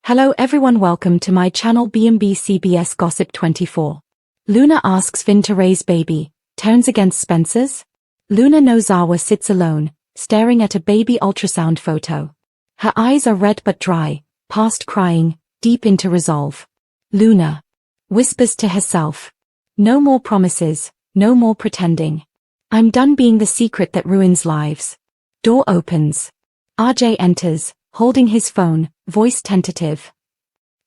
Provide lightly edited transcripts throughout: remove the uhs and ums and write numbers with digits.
Hello everyone, welcome to my channel B&B CBS Gossip 24. Luna asks Finn to raise baby, turns against Spencer's? Luna Nozawa sits alone, staring at a baby ultrasound photo. Her eyes are red but dry, past crying, deep into resolve. Luna whispers to herself. No more promises, no more pretending. I'm done being the secret that ruins lives. Door opens. RJ enters, holding his phone, voice tentative.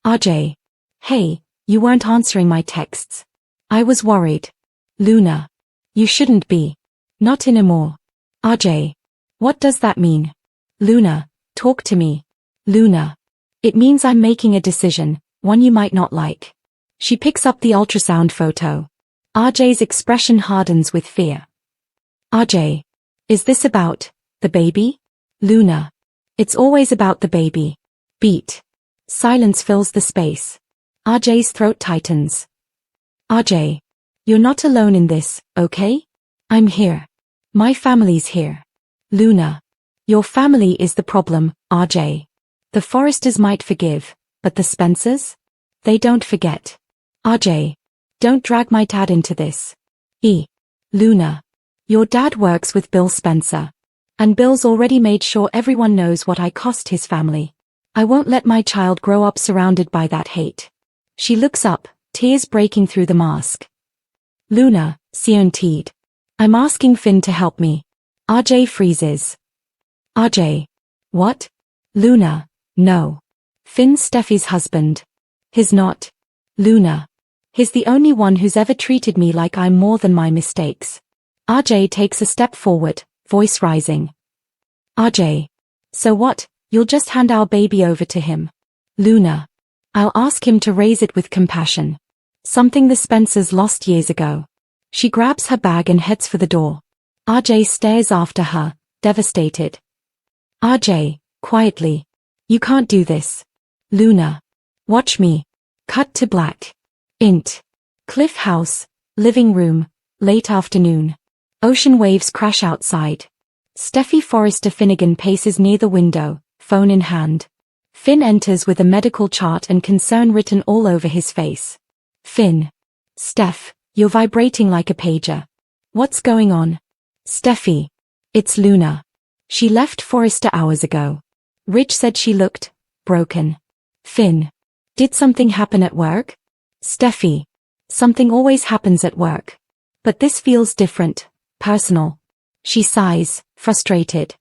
RJ. Hey, you weren't answering my texts. I was worried. Luna. You shouldn't be. Not anymore. RJ. What does that mean? Luna, talk to me. Luna. It means I'm making a decision, one you might not like. She picks up the ultrasound photo. RJ's expression hardens with fear. RJ. Is this about the baby? Luna. It's always about the baby. Beat. Silence fills the space. RJ's throat tightens. RJ. You're not alone in this, okay? I'm here. My family's here. Luna. Your family is the problem, RJ. The Forresters might forgive, but the Spencers? They don't forget. RJ. Don't drag my dad into this. Luna. Your dad works with Bill Spencer. And Bill's already made sure everyone knows what I cost his family. I won't let my child grow up surrounded by that hate. She looks up, tears breaking through the mask. Luna, Sionteed. I'm asking Finn to help me. RJ freezes. RJ. What? Luna, no. Finn's Steffi's husband. He's not. Luna. He's the only one who's ever treated me like I'm more than my mistakes. RJ takes a step forward, voice rising. RJ. So what, you'll just hand our baby over to him? Luna. I'll ask him to raise it with compassion. Something the Spencers lost years ago. She grabs her bag and heads for the door. RJ stares after her, devastated. RJ, quietly. You can't do this. Luna. Watch me. Cut to black. Int. Cliff House, living room, late afternoon. Ocean waves crash outside. Steffy Forrester Finnegan paces near the window, phone in hand. Finn enters with a medical chart and concern written all over his face. Finn. Steph, you're vibrating like a pager. What's going on? Steffy. It's Luna. She left Forrester hours ago. Rich said she looked broken. Finn. Did something happen at work? Steffy. Something always happens at work. But this feels different. Personal. She sighs, frustrated.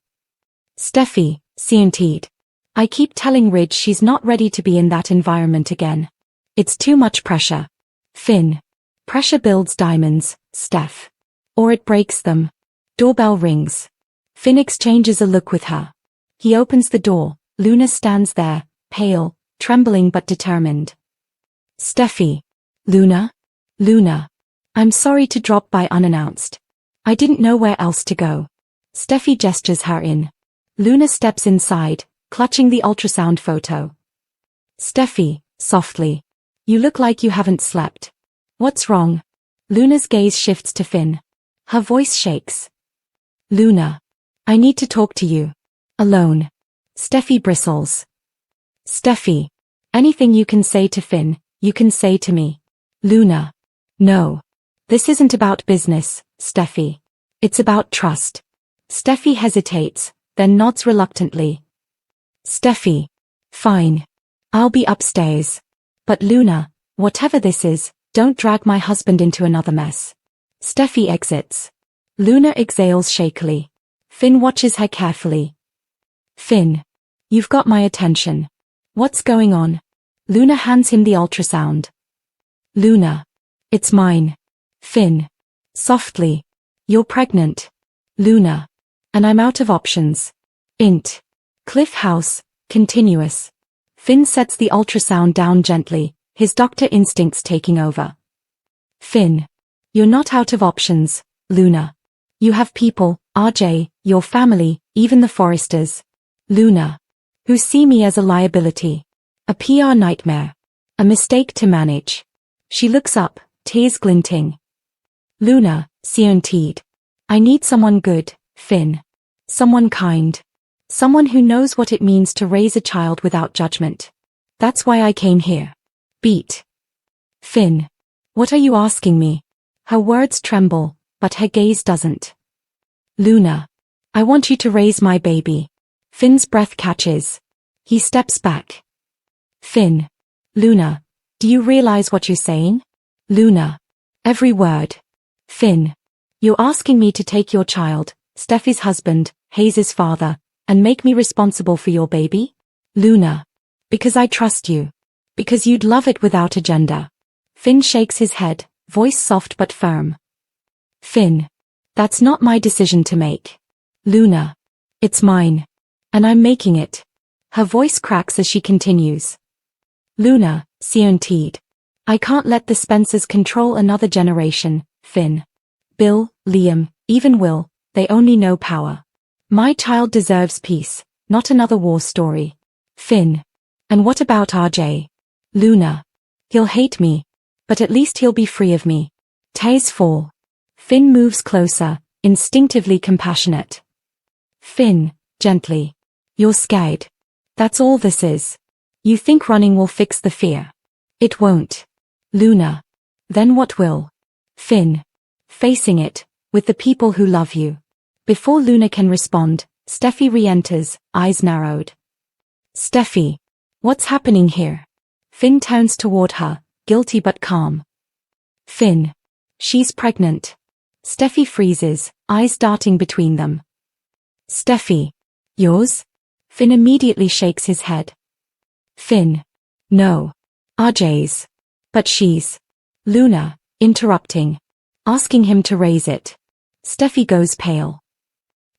Steffy, Sionteed. I keep telling Ridge she's not ready to be in that environment again. It's too much pressure. Finn. Pressure builds diamonds, Steph. Or it breaks them. Doorbell rings. Finn exchanges a look with her. He opens the door. Luna stands there, pale, trembling but determined. Steffy. Luna? Luna. I'm sorry to drop by unannounced. I didn't know where else to go. Steffy gestures her in. Luna steps inside, clutching the ultrasound photo. Steffy, softly. You look like you haven't slept. What's wrong? Luna's gaze shifts to Finn. Her voice shakes. Luna. I need to talk to you. Alone. Steffy bristles. Steffy. Anything you can say to Finn, you can say to me. Luna. No. This isn't about business, Steffy. It's about trust. Steffy hesitates, then nods reluctantly. Steffy. Fine. I'll be upstairs. But Luna, whatever this is, don't drag my husband into another mess. Steffy exits. Luna exhales shakily. Finn watches her carefully. Finn. You've got my attention. What's going on? Luna hands him the ultrasound. Luna. It's mine. Finn. Softly. You're pregnant. Luna. And I'm out of options. Int. Cliff House, continuous. Finn sets the ultrasound down gently, his doctor instincts taking over. Finn. You're not out of options, Luna. You have people, RJ, your family, even the Forresters. Luna. Who see me as a liability. A PR nightmare. A mistake to manage. She looks up, tears glinting. Luna, Sionteed. I need someone good, Finn. Someone kind. Someone who knows what it means to raise a child without judgment. That's why I came here. Beat. Finn. What are you asking me? Her words tremble, but her gaze doesn't. Luna. I want you to raise my baby. Finn's breath catches. He steps back. Finn. Luna. Do you realize what you're saying? Luna. Every word. Finn. You're asking me to take your child, Steffy's husband, Hayes' father, and make me responsible for your baby? Luna. Because I trust you. Because you'd love it without a gender. Finn shakes his head, voice soft but firm. Finn. That's not my decision to make. Luna. It's mine. And I'm making it. Her voice cracks as she continues. Luna, Sionteed. I can't let the Spencers control another generation, Finn. Bill, Liam, even Will, they only know power. My child deserves peace, not another war story. Finn. And what about RJ? Luna. He'll hate me. But at least he'll be free of me. Tears fall. Finn moves closer, instinctively compassionate. Finn, gently. You're scared. That's all this is. You think running will fix the fear. It won't. Luna. Then what will? Finn. Facing it, with the people who love you. Before Luna can respond, Steffy re-enters, eyes narrowed. Steffy. What's happening here? Finn turns toward her, guilty but calm. Finn. She's pregnant. Steffy freezes, eyes darting between them. Steffy. Yours? Finn immediately shakes his head. Finn. No. RJ's. But she's. Luna, interrupting. Asking him to raise it. Steffy goes pale.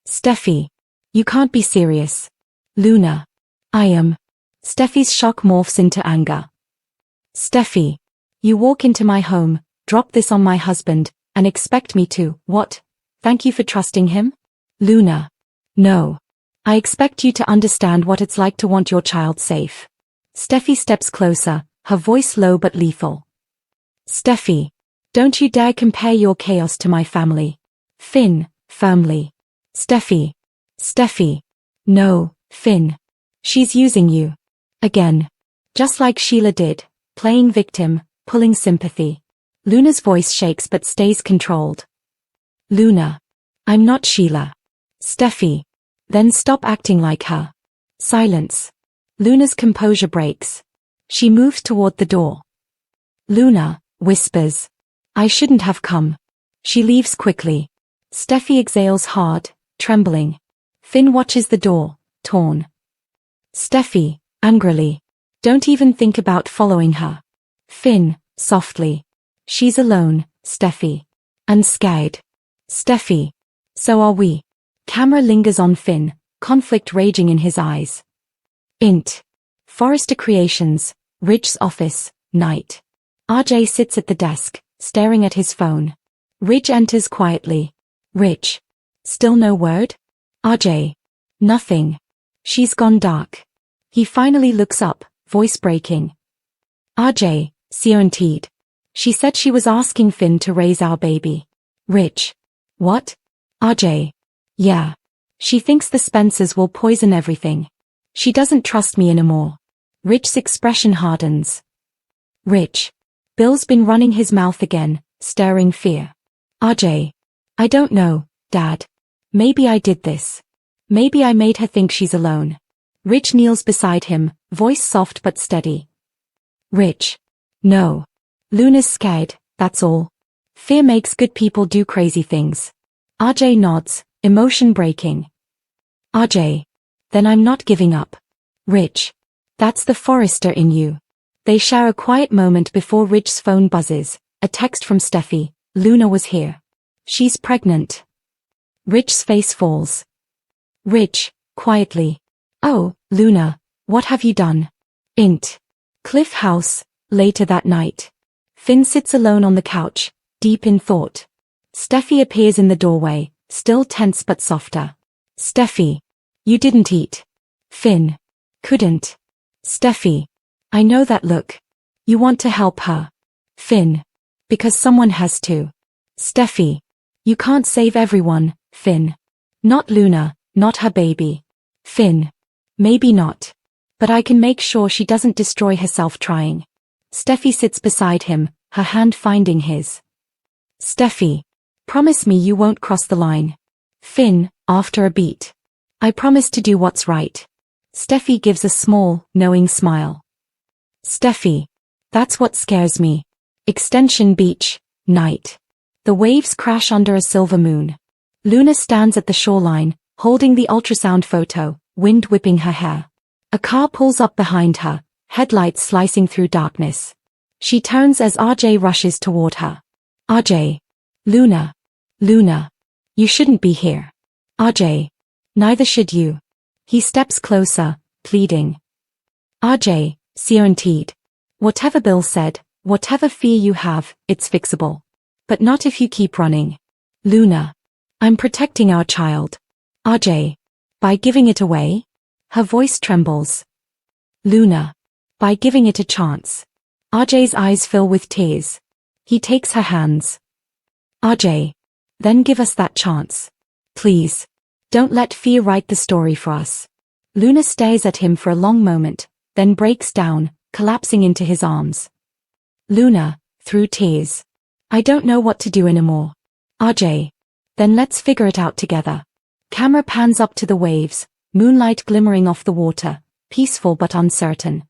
Steffy. You can't be serious. Luna. I am. Steffy's shock morphs into anger. Steffy. You walk into my home, drop this on my husband, and expect me to, what? Thank you for trusting him? Luna. No. I expect you to understand what it's like to want your child safe. Steffy steps closer, her voice low but lethal. Steffy. Don't you dare compare your chaos to my family. Finn, firmly. Steffy. Steffy. No, Finn. She's using you. Again. Just like Sheila did, playing victim, pulling sympathy. Luna's voice shakes but stays controlled. Luna. I'm not Sheila. Steffy. Then stop acting like her. Silence. Luna's composure breaks. She moves toward the door. Luna, whispers. I shouldn't have come. She leaves quickly. Steffy exhales hard, trembling. Finn watches the door, torn. Steffy, angrily. Don't even think about following her. Finn, softly. She's alone, Steffy. And scared. Steffy. So are we. Camera lingers on Finn, conflict raging in his eyes. Int. Forrester Creations, Ridge's office, night. RJ sits at the desk, staring at his phone. Ridge enters quietly. Ridge. Still no word? RJ. Nothing. She's gone dark. He finally looks up, voice breaking. RJ, Sionteed. She said she was asking Finn to raise our baby. Ridge. What? RJ. Yeah. She thinks the Spencers will poison everything. She doesn't trust me anymore. Ridge's expression hardens. Ridge. Bill's been running his mouth again, stirring fear. RJ. I don't know, Dad. Maybe I did this. Maybe I made her think she's alone. Ridge kneels beside him, voice soft but steady. Ridge. No. Luna's scared, that's all. Fear makes good people do crazy things. RJ nods, emotion breaking. RJ. Then I'm not giving up. Ridge. That's the Forrester in you. They share a quiet moment before Ridge's phone buzzes, a text from Steffy. Luna was here. She's pregnant. Ridge's face falls. Ridge, quietly. Oh, Luna, what have you done? Int. Cliff House, later that night. Finn sits alone on the couch, deep in thought. Steffy appears in the doorway, still tense but softer. Steffy. You didn't eat. Finn. Couldn't. Steffy. I know that look. You want to help her. Finn. Because someone has to. Steffy. You can't save everyone, Finn. Not Luna, not her baby. Finn. Maybe not. But I can make sure she doesn't destroy herself trying. Steffy sits beside him, her hand finding his. Steffy. Promise me you won't cross the line. Finn, after a beat. I promise to do what's right. Steffy gives a small, knowing smile. Steffy. That's what scares me. Extension Beach, night. The waves crash under a silver moon. Luna stands at the shoreline, holding the ultrasound photo, wind whipping her hair. A car pulls up behind her, headlights slicing through darkness. She turns as RJ rushes toward her. RJ. Luna. Luna. You shouldn't be here. RJ. Neither should you. He steps closer, pleading. RJ, guaranteed. Whatever Bill said, whatever fear you have, it's fixable. But not if you keep running. Luna. I'm protecting our child. RJ. By giving it away? Her voice trembles. Luna. By giving it a chance. RJ's eyes fill with tears. He takes her hands. RJ. Then give us that chance. Please. Don't let fear write the story for us. Luna stares at him for a long moment, then breaks down, collapsing into his arms. Luna, through tears. I don't know what to do anymore. RJ. Then let's figure it out together. Camera pans up to the waves, moonlight glimmering off the water, peaceful but uncertain.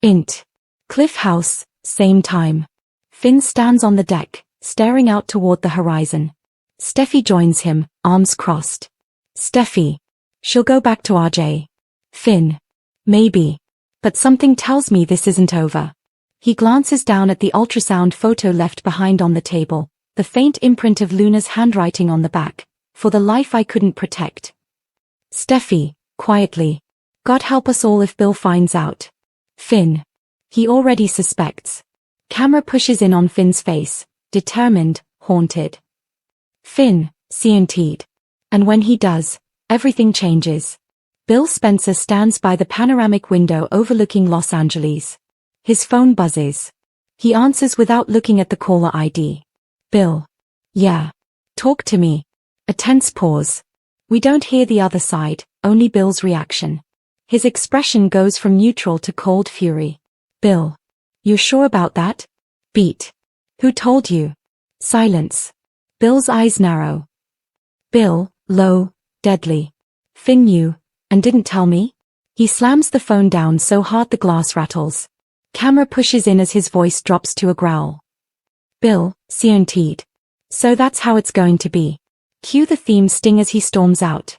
Int. Cliff House, same time. Finn stands on the deck, staring out toward the horizon. Steffy joins him, arms crossed. Steffy. She'll go back to RJ. Finn. Maybe. But something tells me this isn't over. He glances down at the ultrasound photo left behind on the table, the faint imprint of Luna's handwriting on the back. For the life I couldn't protect. Steffy, quietly. God help us all if Bill finds out. Finn. He already suspects. Camera pushes in on Finn's face, determined, haunted. Finn, guaranteed. And when he does, everything changes. Bill Spencer stands by the panoramic window overlooking Los Angeles. His phone buzzes. He answers without looking at the caller ID. Bill. Yeah. Talk to me. A tense pause. We don't hear the other side, only Bill's reaction. His expression goes from neutral to cold fury. Bill. You're sure about that? Beat. Who told you? Silence. Bill's eyes narrow. Bill, low, deadly. Finn knew, and didn't tell me? He slams the phone down so hard the glass rattles. Camera pushes in as his voice drops to a growl. Bill, guaranteed. So that's how it's going to be. Cue the theme sting as he storms out.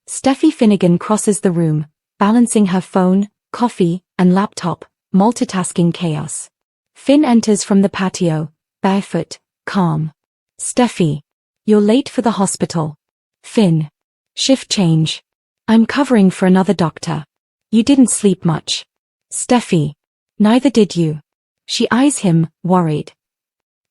Steffi Finnegan crosses the room, balancing her phone, coffee, and laptop, multitasking chaos. Finn enters from the patio, barefoot, calm. Steffi. You're late for the hospital. Finn. Shift change. I'm covering for another doctor. You didn't sleep much. Steffi. Neither did you. She eyes him, worried.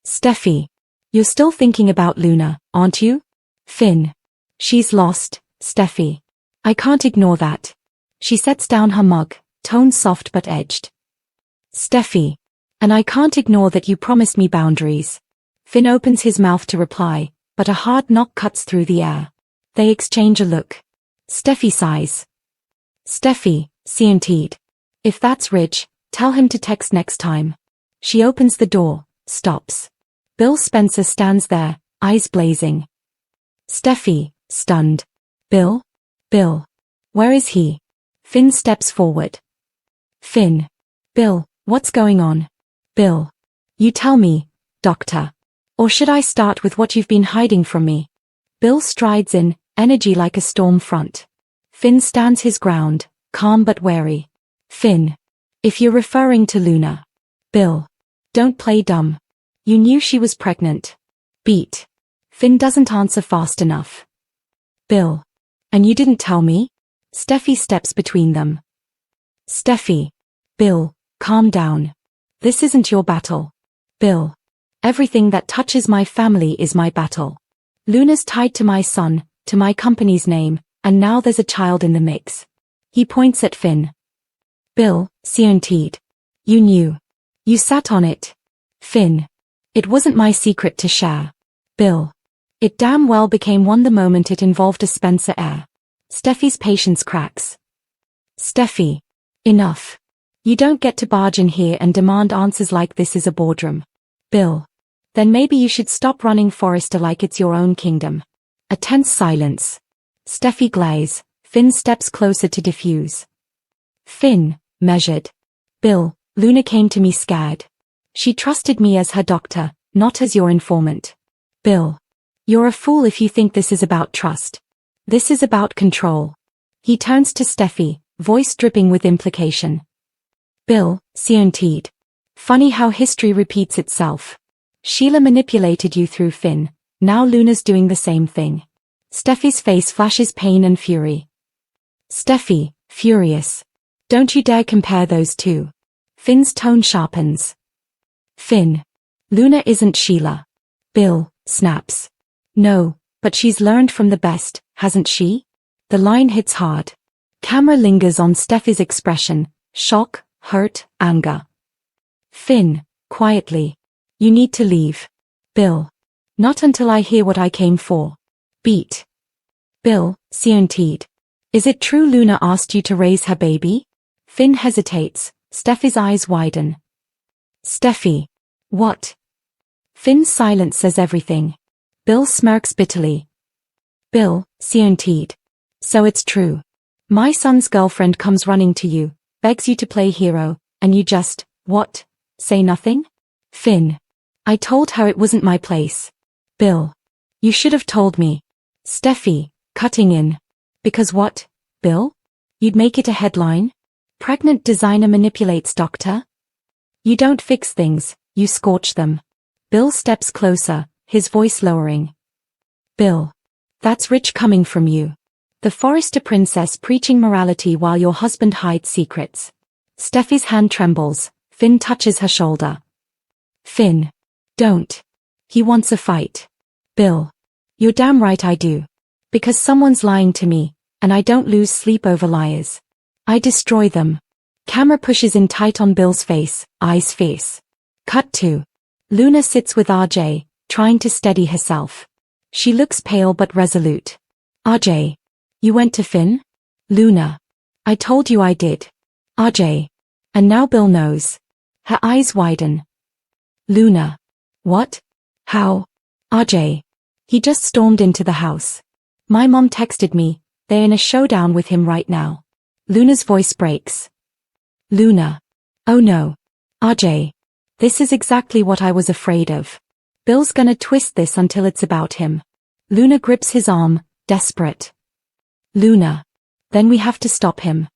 Steffi. You're still thinking about Luna, aren't you? Finn. She's lost, Steffi. I can't ignore that. She sets down her mug, tone soft but edged. Steffi. And I can't ignore that you promised me boundaries. Finn opens his mouth to reply, but a hard knock cuts through the air. They exchange a look. Steffi sighs. Steffi, guaranteed. If that's Rich, tell him to text next time. She opens the door, stops. Bill Spencer stands there, eyes blazing. Steffi, stunned. Bill? Bill. Where is he? Finn steps forward. Finn. Bill, what's going on? Bill. You tell me, doctor. Or should I start with what you've been hiding from me? Bill strides in, energy like a storm front. Finn stands his ground, calm but wary. Finn. If you're referring to Luna. Bill. Don't play dumb. You knew she was pregnant. Beat. Finn doesn't answer fast enough. Bill. And you didn't tell me? Steffi steps between them. Steffi. Bill, calm down. This isn't your battle. Bill. Everything that touches my family is my battle. Luna's tied to my son, to my company's name, and now there's a child in the mix. He points at Finn. Bill, guaranteed. You knew. You sat on it. Finn. It wasn't my secret to share. Bill. It damn well became one the moment it involved a Spencer heir. Steffi's patience cracks. Steffi. Enough. You don't get to barge in here and demand answers like this is a boardroom. Bill. Then maybe you should stop running Forrester like it's your own kingdom. A tense silence. Steffy glares. Finn steps closer to defuse. Finn, measured. Bill, Luna came to me scared. She trusted me as her doctor, not as your informant. Bill. You're a fool if you think this is about trust. This is about control. He turns to Steffy, voice dripping with implication. Bill, Sionteed. Funny how history repeats itself. Sheila manipulated you through Finn, now Luna's doing the same thing. Steffy's face flashes pain and fury. Steffy, furious. Don't you dare compare those two. Finn's tone sharpens. Finn. Luna isn't Sheila. Bill, snaps. No, but she's learned from the best, hasn't she? The line hits hard. Camera lingers on Steffy's expression, shock, hurt, anger. Finn, quietly. You need to leave. Bill. Not until I hear what I came for. Beat. Bill, Sionteed. Is it true Luna asked you to raise her baby? Finn hesitates, Steffy's eyes widen. Steffy. What? Finn's silence says everything. Bill smirks bitterly. Bill, Sionteed. So it's true. My son's girlfriend comes running to you, begs you to play hero, and you just, what? Say nothing? Finn. I told her it wasn't my place. Bill. You should have told me. Steffy, cutting in. Because what, Bill? You'd make it a headline? Pregnant designer manipulates doctor? You don't fix things, you scorch them. Bill steps closer, his voice lowering. Bill. That's rich coming from you. The Forrester princess preaching morality while your husband hides secrets. Steffy's hand trembles, Finn touches her shoulder. Finn. Don't. He wants a fight. Bill. You're damn right I do. Because someone's lying to me, and I don't lose sleep over liars. I destroy them. Camera pushes in tight on Bill's face, eyes fierce. Cut to. Luna sits with RJ, trying to steady herself. She looks pale but resolute. RJ. You went to Finn? Luna. I told you I did. RJ. And now Bill knows. Her eyes widen. Luna. What? How? RJ. He just stormed into the house. My mom texted me, they're in a showdown with him right now. Luna's voice breaks. Luna. Oh no. RJ. This is exactly what I was afraid of. Bill's gonna twist this until it's about him. Luna grips his arm, desperate. Luna. Then we have to stop him.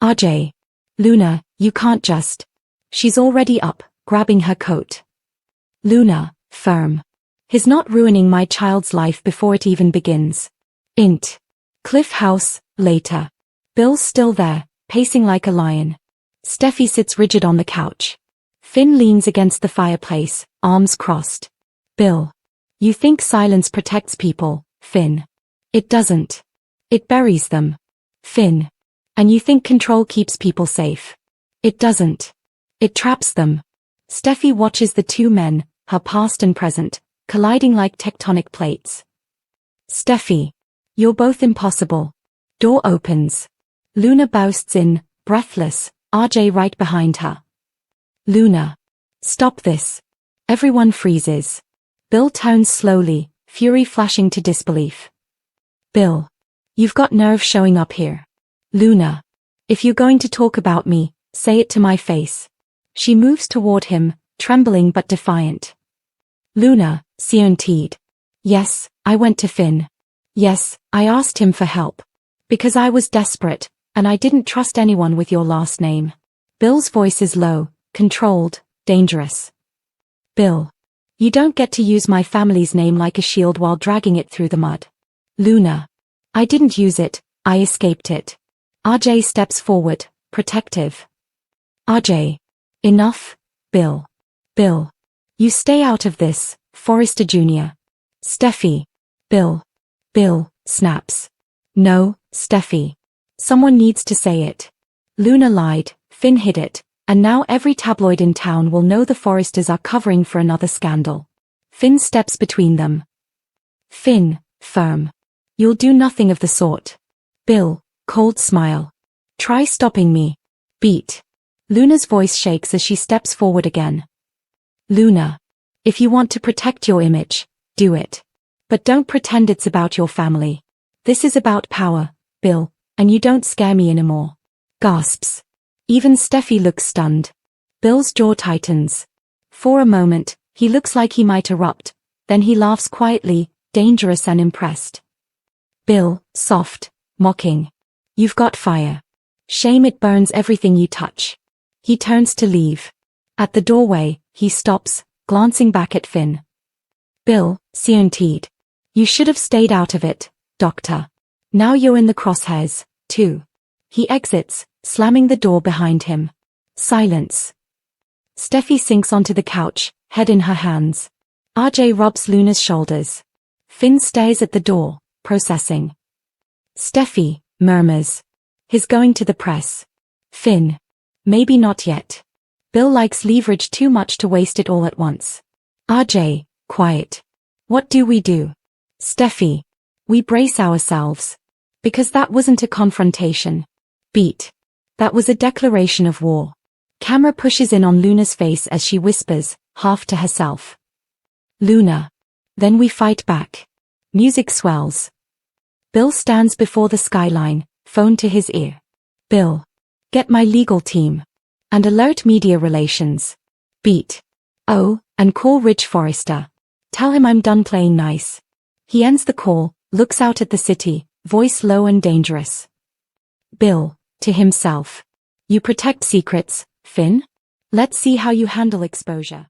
RJ. Luna, you can't just. She's already up, grabbing her coat. Luna, firm. He's not ruining my child's life before it even begins. Int. Cliff House, later. Bill's still there, pacing like a lion. Steffy sits rigid on the couch. Finn leans against the fireplace, arms crossed. Bill. You think silence protects people, Finn. It doesn't. It buries them. Finn. And you think control keeps people safe. It doesn't. It traps them. Steffy watches the two men, her past and present, colliding like tectonic plates. Steffy. You're both impossible. Door opens. Luna bursts in, breathless, RJ right behind her. Luna. Stop this. Everyone freezes. Bill turns slowly, fury flashing to disbelief. Bill. You've got nerve showing up here. Luna. If you're going to talk about me, say it to my face. She moves toward him, trembling but defiant. Luna, Sionteed. Yes, I went to Finn. Yes, I asked him for help. Because I was desperate, and I didn't trust anyone with your last name. Bill's voice is low, controlled, dangerous. Bill. You don't get to use my family's name like a shield while dragging it through the mud. Luna. I didn't use it, I escaped it. RJ steps forward, protective. RJ. Enough, Bill. Bill. You stay out of this, Forrester Jr. Steffy. Bill. Bill, snaps. No, Steffy. Someone needs to say it. Luna lied, Finn hid it, and now every tabloid in town will know the Forresters are covering for another scandal. Finn steps between them. Finn, firm. You'll do nothing of the sort. Bill, cold smile. Try stopping me. Beat. Luna's voice shakes as she steps forward again. Luna. If you want to protect your image, do it. But don't pretend it's about your family. This is about power, Bill, and you don't scare me anymore. Gasps. Even Steffy looks stunned. Bill's jaw tightens. For a moment, he looks like he might erupt, then he laughs quietly, dangerous and impressed. Bill, soft, mocking. You've got fire. Shame it burns everything you touch. He turns to leave. At the doorway, he stops, glancing back at Finn. Bill, scientid. You should have stayed out of it, Doctor. Now you're in the crosshairs, too. He exits, slamming the door behind him. Silence. Steffy sinks onto the couch, head in her hands. RJ rubs Luna's shoulders. Finn stares at the door, processing. Steffy murmurs. He's going to the press. Finn. Maybe not yet. Bill likes leverage too much to waste it all at once. RJ, quiet. What do? Steffy. We brace ourselves. Because that wasn't a confrontation. Beat. That was a declaration of war. Camera pushes in on Luna's face as she whispers, half to herself. Luna. Then we fight back. Music swells. Bill stands before the skyline, phone to his ear. Bill. Get my legal team. And alert media relations. Beat. Oh, and call Rich Forrester. Tell him I'm done playing nice. He ends the call, looks out at the city, voice low and dangerous. Bill, to himself. You protect secrets, Finn? Let's see how you handle exposure.